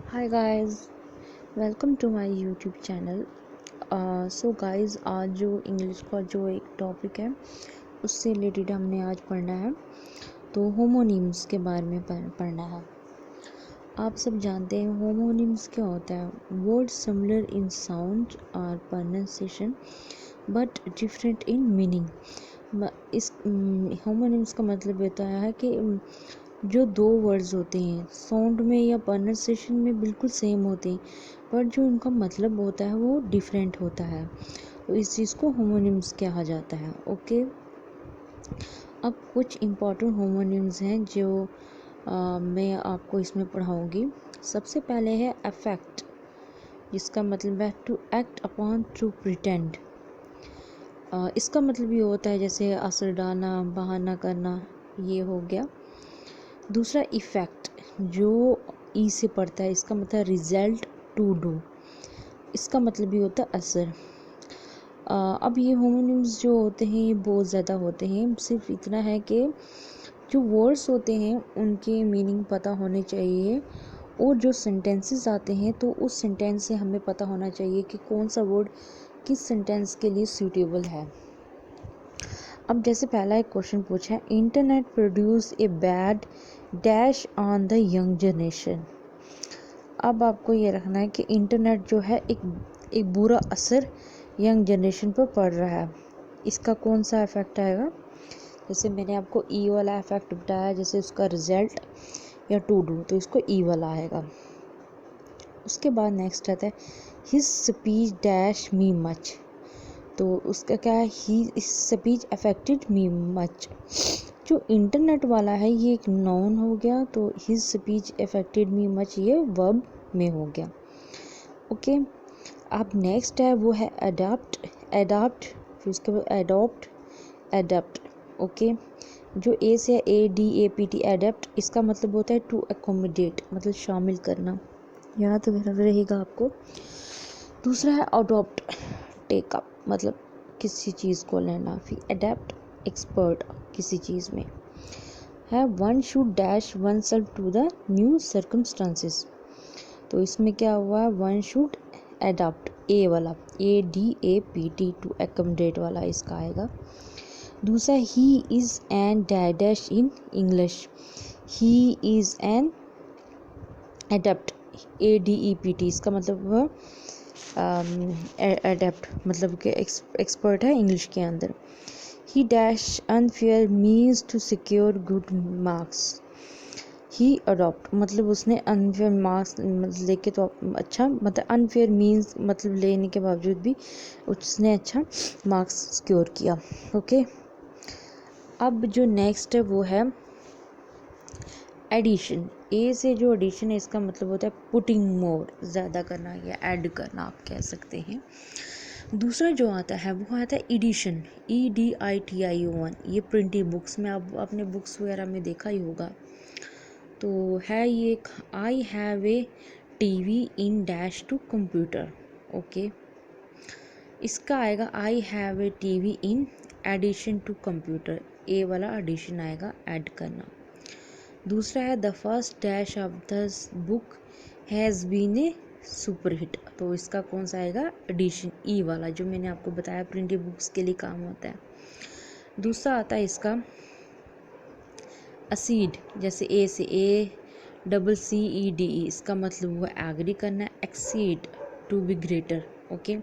Hi guys, welcome to my YouTube channel. So guys, आज जो English का जो एक टॉपिक है उससे रिलेटेड हमने आज पढ़ना है। तो होमोनिम्स के बारे में पढ़ना है। आप सब जानते हैं होमोनिम्स क्या होता है। वर्ड सिमिलर इन साउंड और pronunciation but different in meaning. इस होमोनिम्स का मतलब होता है कि जो दो वर्ड्स होते हैं साउंड में या प्रोनाउंसिएशन में बिल्कुल सेम होते हैं, पर जो उनका मतलब होता है वो डिफरेंट होता है। तो इस चीज़ को होमोनिम्स कहा जाता है। ओके, अब कुछ इम्पॉर्टेंट होमोनिम्स हैं जो मैं आपको इसमें पढ़ाऊँगी। सबसे पहले है अफेक्ट, जिसका मतलब है to act upon, to pretend. इसका मतलब ये होता है जैसे असर डालना, बहाना करना, ये हो गया। दूसरा इफ़ेक्ट, जो ई से पढ़ता है, इसका मतलब रिजल्ट, टू डू, इसका मतलब भी होता है असर। अब ये होमोनिम्स जो होते हैं ये बहुत ज़्यादा होते हैं। सिर्फ इतना है कि जो वर्ड्स होते हैं उनके मीनिंग पता होने चाहिए, और जो सेंटेंसेस आते हैं तो उस सेंटेंस से हमें पता होना चाहिए कि कौन सा वर्ड किस सेंटेंस के लिए सूटेबल है। अब जैसे पहला एक क्वेश्चन पूछा है, internet produce a bad dash on the young generation. अब आपको ये रखना है कि इंटरनेट जो है एक बुरा असर यंग जनरेशन पर पड़ रहा है। इसका कौन सा इफ़ेक्ट आएगा? जैसे मैंने आपको ई वाला इफ़ेक्ट बताया, जैसे उसका रिजल्ट या टू डू, तो इसको ई वाला आएगा। उसके बाद नेक्स्ट आता है हिज स्पीच डैश मी मच। तो उसका क्या है, ही स्पीच अफेक्टेड मी मच। जो इंटरनेट वाला है ये एक नाउन हो गया, तो हिज स्पीच अफेक्टेड मी मच ये वर्ब में हो गया। ओके, अब नेक्स्ट है वो है अडाप्ट। अडाप्ट, फिर उसके बाद अडोप्ट, अडप्ट। ओके, जो ए से ADAPT अडप्ट, इसका मतलब होता है टू एकोमोडेट, मतलब शामिल करना, याद रहेगा आपको। दूसरा है अडोप्ट, टेकअप, मतलब किसी चीज़ को लेना। फिर अडेप्ट, एक्सपर्ट किसी चीज़ में है। One should dash oneself to the new circumstances. तो इसमें क्या हुआ है, वन शुड अडॉप्ट, ए वाला ADAPT, टू एकोमोडेट वाला इसका आएगा। दूसरा he is an dash in English. He is an adapt, ADEPT, इसका मतलब अडेप्ट, मतलब कि एक्सपर्ट है इंग्लिश के अंदर। He dash unfair means to secure good marks. He adopt, मतलब उसने अनफेयर मार्क्स लेके, तो अच्छा, मतलब अनफेयर मीन्स मतलब लेने के बावजूद भी उसने अच्छा मार्क्स सिक्योर किया। ओके, अब जो नेक्स्ट है वो है एडिशन। ए से जो एडिशन है इसका मतलब होता है पुटिंग मोर, ज़्यादा करना या ऐड करना आप कह सकते हैं। दूसरा जो आता है वो आता है एडिशन, EDITION। ये प्रिंटिंग बुक्स में आप अपने बुक्स वगैरह में देखा ही होगा। तो है ये एक, I have a TV in dash to computer. Okay, इसका आएगा I have a TV in addition to computer, A वाला एडिशन आएगा, ऐड करना। दूसरा है the first dash of the book has been a super hit. तो इसका कौन सा आएगा, एडिशन, ई वाला, जो मैंने आपको बताया प्रिंटेड बुक्स के लिए काम होता है। दूसरा आता है इसका असीड, जैसे ए से ACCEDE, इसका मतलब हुआ एग्री करना, exceed, to be greater. Okay,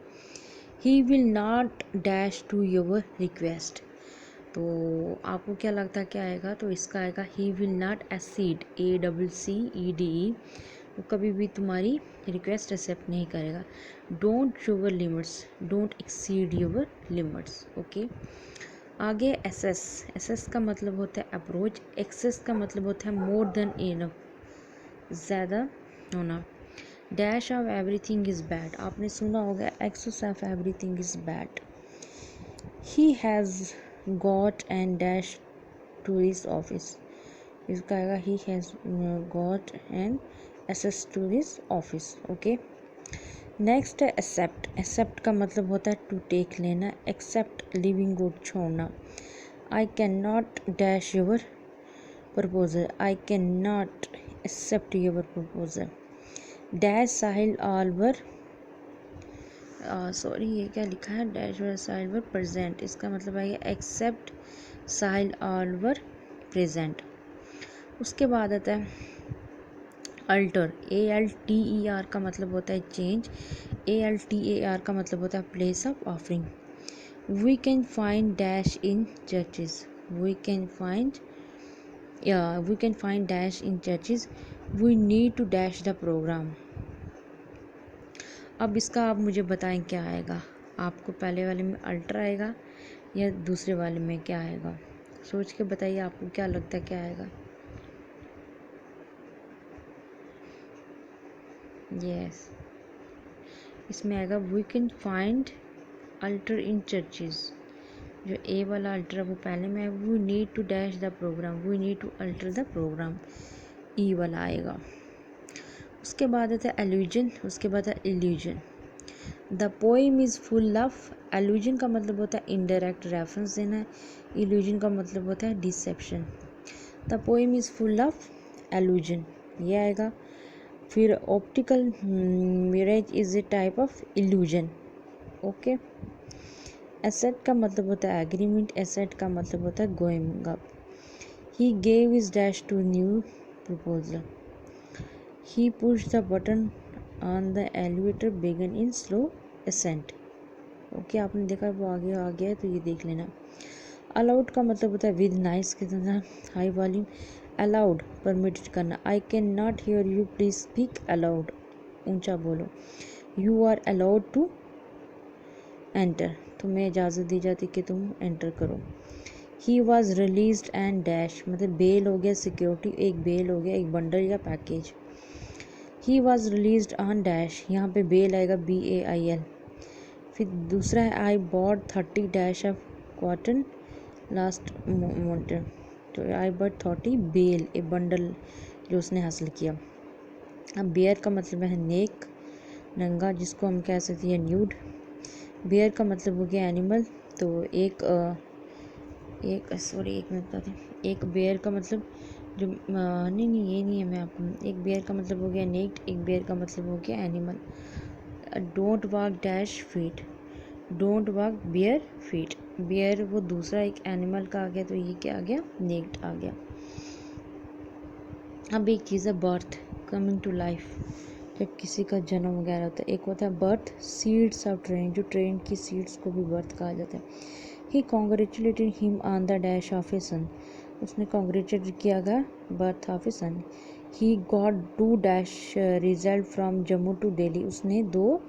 he will not dash to your request. तो आपको क्या लगता है क्या आएगा? तो इसका आएगा ही विल नॉट एक्सीड, ACCEDE, वो कभी भी तुम्हारी रिक्वेस्ट एक्सेप्ट नहीं करेगा। Don't your limits, don't exceed your limits. Okay, आगे एसएस। एसएस का मतलब होता है अप्रोच। एक्सेस का मतलब होता है मोर देन इनफ, ज़्यादा होना। Dash of everything is bad, आपने सुना होगा excess of everything is bad. He has got and dash to his office, इसका आएगा he has got and access to his office. Okay, next है accept. Accept का मतलब होता है टू टेक, लेना। एक्सेप्ट लिविंग गुड, छोड़ना। I can not dash your proposal, I can not accept your proposal. Dash Sahil ऑलवर, सॉरी ये क्या लिखा है, डैश साहिल वर प्रेजेंट, इसका मतलब है एक्सेप्ट साहिल ऑलवर प्रेजेंट। उसके बाद आता है अल्टर, ALTER का मतलब होता है चेंज, ALTAR का मतलब होता है place of offering. We can find dash in churches, we can find dash in churches, we need to dash the program. अब इसका आप मुझे बताएं क्या आएगा, आपको पहले वाले में अल्टर आएगा या दूसरे वाले में क्या आएगा, सोच के बताइए आपको क्या लगता है क्या आएगा। यस, इसमें आएगा we can find altar in churches. जो ए वाला अल्टर है वो पहले में है, we need to dash the programme, we need to alter the programme, E वाला आएगा। उसके बाद आता है एल्यूजन, उसके बाद है illusion. The poem is full of, allusion का मतलब होता है इनडायरेक्ट रेफरेंस देना है, इल्यूजन का मतलब होता है deception. The poem is full of allusion, ये आएगा। फिर optical mirage is a type of illusion, okay. Asset का मतलब होता है एग्रीमेंट, एसेट का मतलब होता है going up. He gave his dash to new proposal, he push the button on the elevator began in slow ascent, okay. आपने देखा वो आगे आ गया है तो ये देख लेना। अलाउड का मतलब होता है विद नाइस के साथ हाई वॉल्यूम, अलाउड परमिटेड करना। I can not hear you please speak aloud, ऊंचा बोलो। You are allowed to enter, तुम्हें इजाज़त दी जाती कि तुम एंटर करो। He was released and dash, मतलब बेल हो गया सिक्योरिटी, एक बेल हो गया एक बंडल या package. He was released on dash, यहाँ पे बेल आएगा BAIL। फिर दूसरा है I bought 30 dash of cotton last month, तो I bought 30 bale, a bundle जो उसने हासिल किया। अब बेयर का मतलब है नेक, नंगा, जिसको हम कह सकते हैं न्यूड। बेयर का मतलब हो गया एनिमल, तो एक मिनट बताते हैं। एक बेयर का मतलब जो नहीं ये नहीं है, मैं आपको, एक बेयर का मतलब हो गया नेक्ड, एक बेयर का मतलब हो गया animal. Don't walk dash feet, don't walk bare feet, bare वो दूसरा एक एनिमल का आ गया, तो ये क्या आ गया, नेक्ड आ गया। अब एक चीज़ है बर्थ, कमिंग टू लाइफ, जब किसी का जन्म वगैरह होता है। एक होता है बर्थ, सीड्स ऑफ ट्रेन, जो ट्रेन की सीड्स को भी बर्थ कहा जाता है। He congratulated him on the dash of a son, उसने कॉन्ग्रेचुलेट किया गया birth of a son. He got 2 dash result from Jammu to Delhi, उसने 2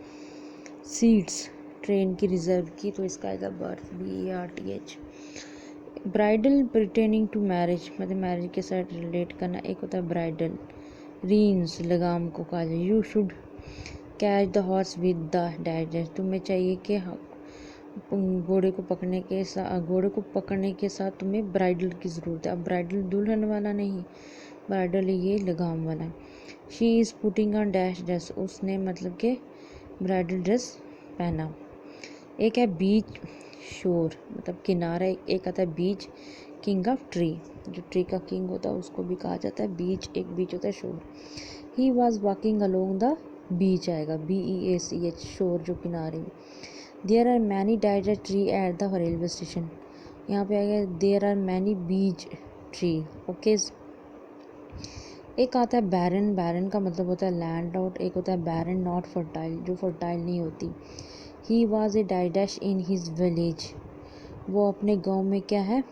सीट्स ट्रेन की रिजर्व की, तो इसका आएगा berth, BARTH। Bridal pertaining to marriage, मतलब मैरिज के साथ रिलेट करना। एक होता है ब्राइडल, रीन्स लगाम को कहा जाए। You should catch the horse with the dash, तुम्हें चाहिए कि घोड़े को पकड़ने के साथ तुम्हें ब्राइडल की ज़रूरत है। अब ब्राइडल दुल्हन वाला नहीं, ब्राइडल ये लगाम वाला है। She is putting on dash dress, उसने मतलब के ब्राइडल ड्रेस पहना। एक है बीच शोर, मतलब किनारा, एक आता है बीच, किंग ऑफ ट्री, जो ट्री का किंग होता है उसको भी कहा जाता है बीच, एक बीच होता है shore. He was walking along the beach आएगा, BEACH, शोर जो किनारे में। देयर आर मैनी डाइजर tree at the railway station, यहाँ पे आएगा there are many beech tree, okay. एक आता है बैरन, बैरन का मतलब होता है लैंड आउट, एक होता है बैरन नॉट फर्टाइल, जो फर्टाइल नहीं होती। ही वॉज ए डाइडैश इन हिज विलेज, वो अपने गांव में क्या है,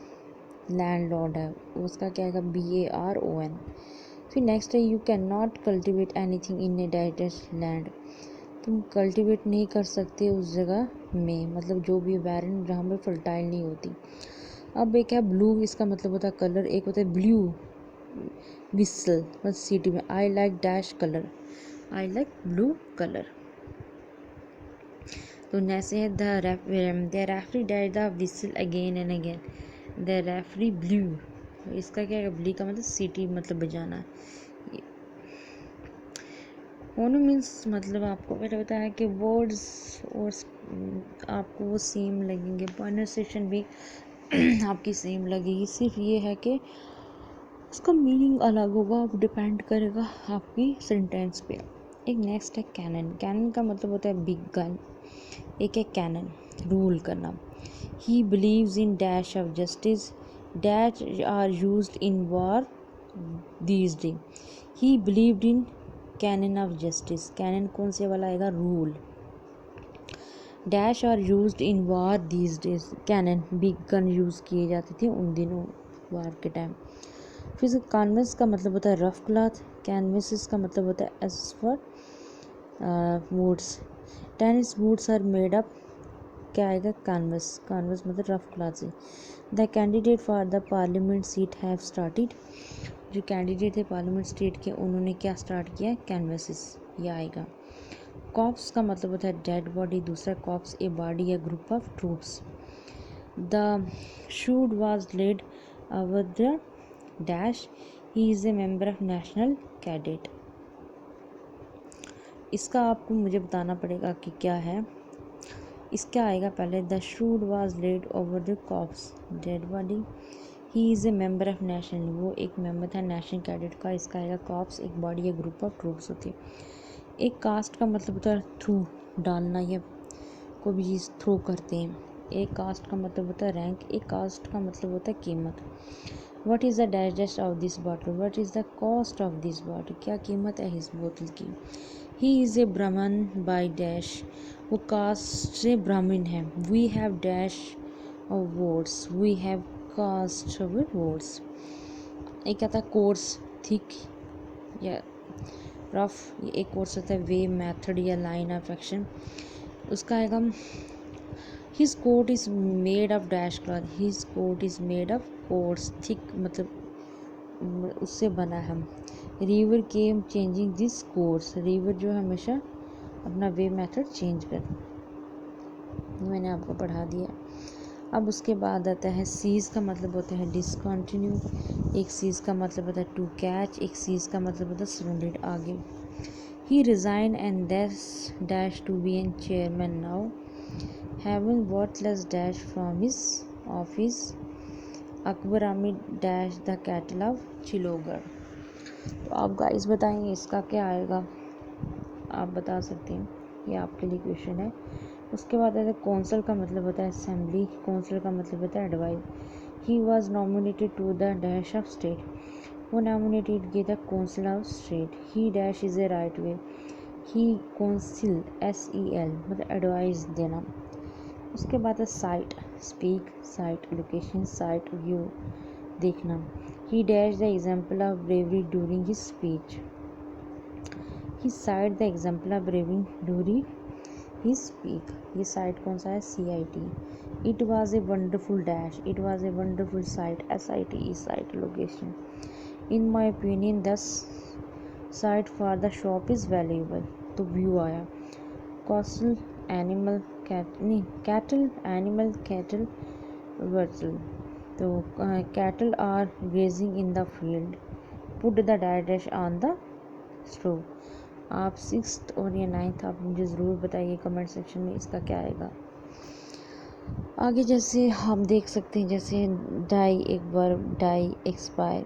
लैंड लॉर्ड है, उसका क्या आएगा, BARON। फिर नेक्स्ट है you can not cultivate anything in a डाइडैश लैंड, तुम कल्टिवेट नहीं कर सकते उस जगह में, मतलब जो भी बैरन जहाँ पे फर्टाइल नहीं होती। अब एक है ब्लू, इसका मतलब होता है कलर, एक होता है ब्लू विसल, बस सिटी में। I like dash colour, I like blue colour. तो नेक्स्ट है the referee died the whistle again and again, the referee blue, इसका क्या है, ब्लू का मतलब सिटी, मतलब बजाना है। मोनो मीन्स मतलब आपको मैंने बताया कि वर्ड्स और आपको वो सेम लगेंगे, प्रोनाउंसिएशन भी आपकी सेम लगेगी, सिर्फ ये है कि उसका मीनिंग अलग होगा, अब डिपेंड करेगा आपकी सेंटेंस पे। एक नेक्स्ट है कैनन। कैनन का मतलब होता है बिग गन। एक है कैनन, रूल करना। He believes in dash of justice dash are used in war these day. He believed in canon of justice. Canon कौन से वाला आएगा? Rule. Dash are used in war these days. Canon big gun use किए जाते थे उन दिनों वार के टाइम। फिर कैनवस का मतलब होता है रफ क्लॉथ। कैनवसिस का मतलब होता है as for woods. Tennis woods are made up, क्या आएगा? कैनवस। कैनवस मतलब रफ क्लॉथ से। The candidate for the parliament seat have started. जो कैंडिडेट थे पार्लियामेंट स्टेट के, उन्होंने क्या स्टार्ट किया? कैनवसिस, ये आएगा। कॉप्स का मतलब होता है डेड बॉडी। दूसरा कॉप्स ए बॉडी या group of troops. The shoot was led over the dash he is a member of national cadet. इसका आपको मुझे बताना पड़ेगा कि क्या है। इसका आएगा पहले the shoot was led over the corpse dead body. He is a member of national, वो एक मेंबर था नेशनल कैडेट का। इसका आएगा कॉप्स एक बॉडी या ग्रुप ऑफ ट्रूप्स होती है। एक कास्ट का मतलब होता है थ्रू, डालना या कोई भी चीज़ थ्रो करते हैं। एक कास्ट का मतलब होता है रैंक। एक कास्ट का मतलब होता है कीमत। What is the dash dash of this bottle, what is the cost of this bottle, क्या कीमत है इस बोतल की। ही इज़ ए ब्राह्मण बाय डैश, वो कास्ट से ब्राह्मण है। We have dash of votes, we have cast of votes. एक आता है कोर्स, थिक या रफ। एक कोर्स होता है वे, मेथड या लाइन ऑफ एक्शन। उसका आएगा his coat is made of dash cloth, his coat is made of coarse, thick मतलब उससे बना है। River came changing this course, river जो हमेशा अपना वे मेथड चेंज कर, मैंने आपको पढ़ा दिया। अब उसके बाद आता है सीज का मतलब होता है डिसकंटिन्यू। एक सीज का मतलब होता है टू कैच। एक सीज का मतलब होता है सराउंडेड, आगे। He resign and dash to be an chairman now, having वॉटलेस dash from his office. Akbar आमिर डैश द कैटल ऑफ चिलोगढ़। तो आप गाइस बताएंगे इसका क्या आएगा, आप बता सकते हैं, ये आपके लिए क्वेश्चन है। उसके बाद आता है कौंसल का मतलब होता है असेंबली। कौंसल का मतलब होता है advice. He was nominated to the dash of state, वो नॉमिनेटेड किया था council of state. He dash is a right way, he counsel SEL मतलब एडवाइस देना। उसके बाद है cite, speak, site location, site view देखना। He dash the example of bravery during his speech, he cite the example of bravery during his speak. ये cite कौन सा है? CIT। It was a wonderful dash, it was a wonderful site, SIT site location. In my opinion this site for the shop is valuable, तो view आया। कॉस्टल animal cattle animal cattle वर्टल, तो cattle are grazing in the field, put the dash on the straw. आप 6th और या 9th आप मुझे ज़रूर बताइए कमेंट सेक्शन में इसका क्या आएगा। आगे जैसे हम देख सकते हैं, जैसे डाई एक बार डाई एक्सपायर,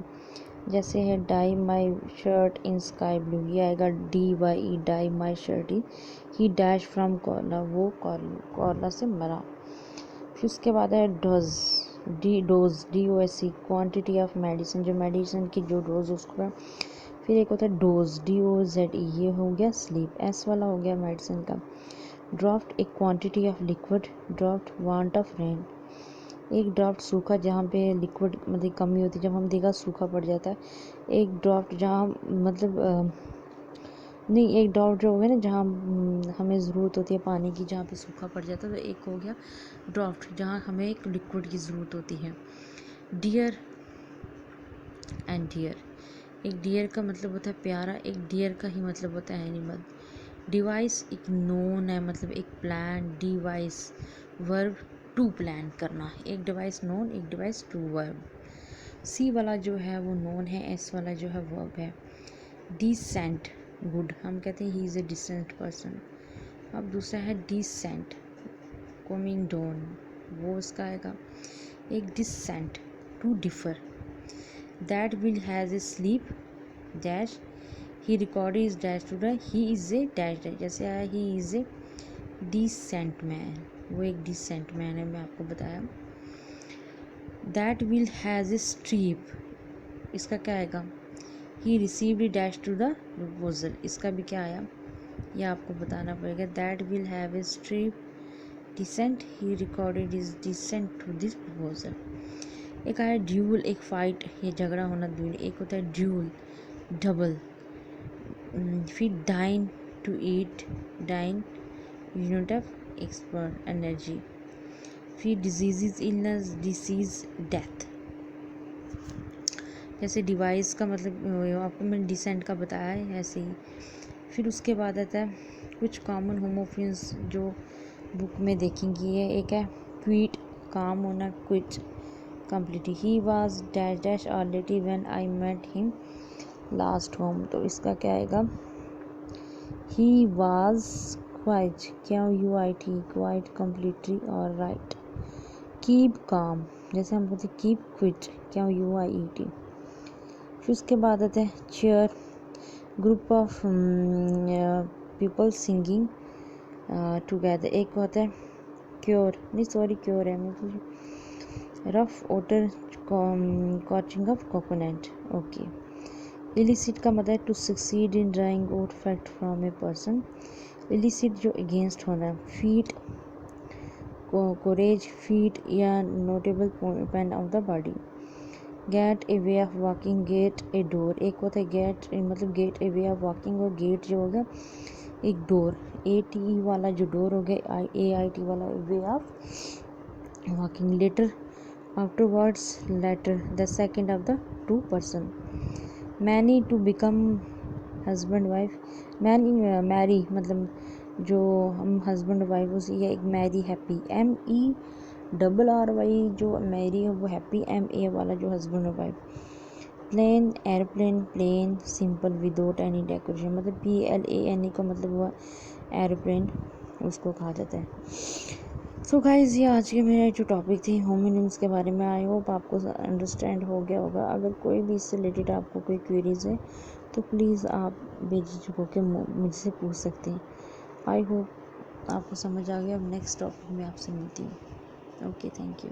जैसे है dye my shirt in sky blue, ये आएगा DYE dye my shirt in. He dash from cholera, वो कॉर्ला से मरा। फिर उसके बाद है dose, DOSE quantity of medicine, जो मेडिसिन की जो डोज उसको। फिर एक होता है डोज, DOZE, ये हो गया स्लीप, S वाला हो गया मेडिसिन का। ड्राफ्ट एक quantity of liquid, draft want of rain, एक ड्राफ्ट सूखा जहाँ पे लिक्विड मतलब कमी होती है, जब हम देखा सूखा पड़ जाता है। एक ड्राफ्ट जहाँ मतलब नहीं, एक ड्राफ्ट जो हो गया ना जहाँ हमें ज़रूरत होती है पानी की, जहाँ पे सूखा पड़ जाता है। तो एक हो गया ड्राफ्ट जहाँ हमें एक लिक्विड की ज़रूरत होती है। डियर एंड डियर, एक डियर का मतलब होता है प्यारा, एक डियर का ही मतलब होता है एनिमल। डिवाइस एक नोन है, मतलब एक plan. Devise verb to plan करना, एक डिवाइस नोन, एक डिवाइस टू वर्ब। C वाला जो है वो नोन है, S वाला जो है वर्ब है। डिसेंट गुड, हम कहते हैं he is a decent person. अब दूसरा है डिसेंट कमिंग डाउन, वो उसका आएगा। एक dissent to differ, that will has a steep dash, he recorded is dash to the, he is a dash dash, जैसे आया he is a decent man, वो एक डिसेंट मैन है, मैं आपको बताया। That will has a steep, इसका क्या आएगा, he received a dash to the proposal, इसका भी क्या आया, ये आपको बताना पड़ेगा। That will have a steep decent, he recorded is dissent to this proposal. एक आया ड्यूल, एक फाइट, ये झगड़ा होना ड्यूल, एक होता है ड्यूल डबल। फिर dine to eat, dyne unit of expert energy. फिर डिजीज इलनेस, डिसीज डेथ। जैसे डिवाइस का मतलब आपको मैंने डिसेंट का बताया है ऐसे ही। फिर उसके बाद आता है कुछ कॉमन होमोफोन्स जो बुक में देखेंगी है। एक है क्विट, काम होना, quite completely. He was dash dash already when I met him last home, तो इसका क्या आएगा, he was quite, Q U I T, quite completely और राइट। कीप काम, जैसे हम बोलते keep quiet, Q U I E T. फिर उसके बाद आते हैं choir, group of people singing together. एक होता है क्योर, नहीं सॉरी क्योर है, rough outer covering of coconut, okay. Illicit का मतलब है to succeed in drawing out fact from a person, elicit जो अगेंस्ट होना है। फीट कोरेज, फीट या notable pain of the body. Gait a way of walking, gate a door, एक होता है गेट मतलब gait a way of walking, और gate जो होगा एक डोर, ए टी ई वाला जो डोर हो गया, ए आई टी वाला way of walking. Later afterwards, latter the second of the two person. Marry to become husband wife, marry marry मतलब जो हम हस्बैंड वाइफ उसी, या एक merry happy, M E double R Y जो मैरी है वो हैप्पी, एम ए वाला जो हस्बैंड और wife. Plane aeroplane, plain simple without any decoration, मतलब P L A N E का मतलब हुआ एयरप्लेन, उसको कहा जाता है। सो गाइस, ये आज के मेरे जो टॉपिक थी होमोनिम्स के बारे में, आई होप आपको अंडरस्टैंड हो गया होगा। अगर कोई भी इससे रिलेटेड आपको कोई क्वेरीज है तो प्लीज़ आप बेझिझक होकर मुझसे पूछ सकते हैं। आई होप आपको समझ आ गया। अब नेक्स्ट टॉपिक में आपसे मिलती हूँ। Okay, thank you.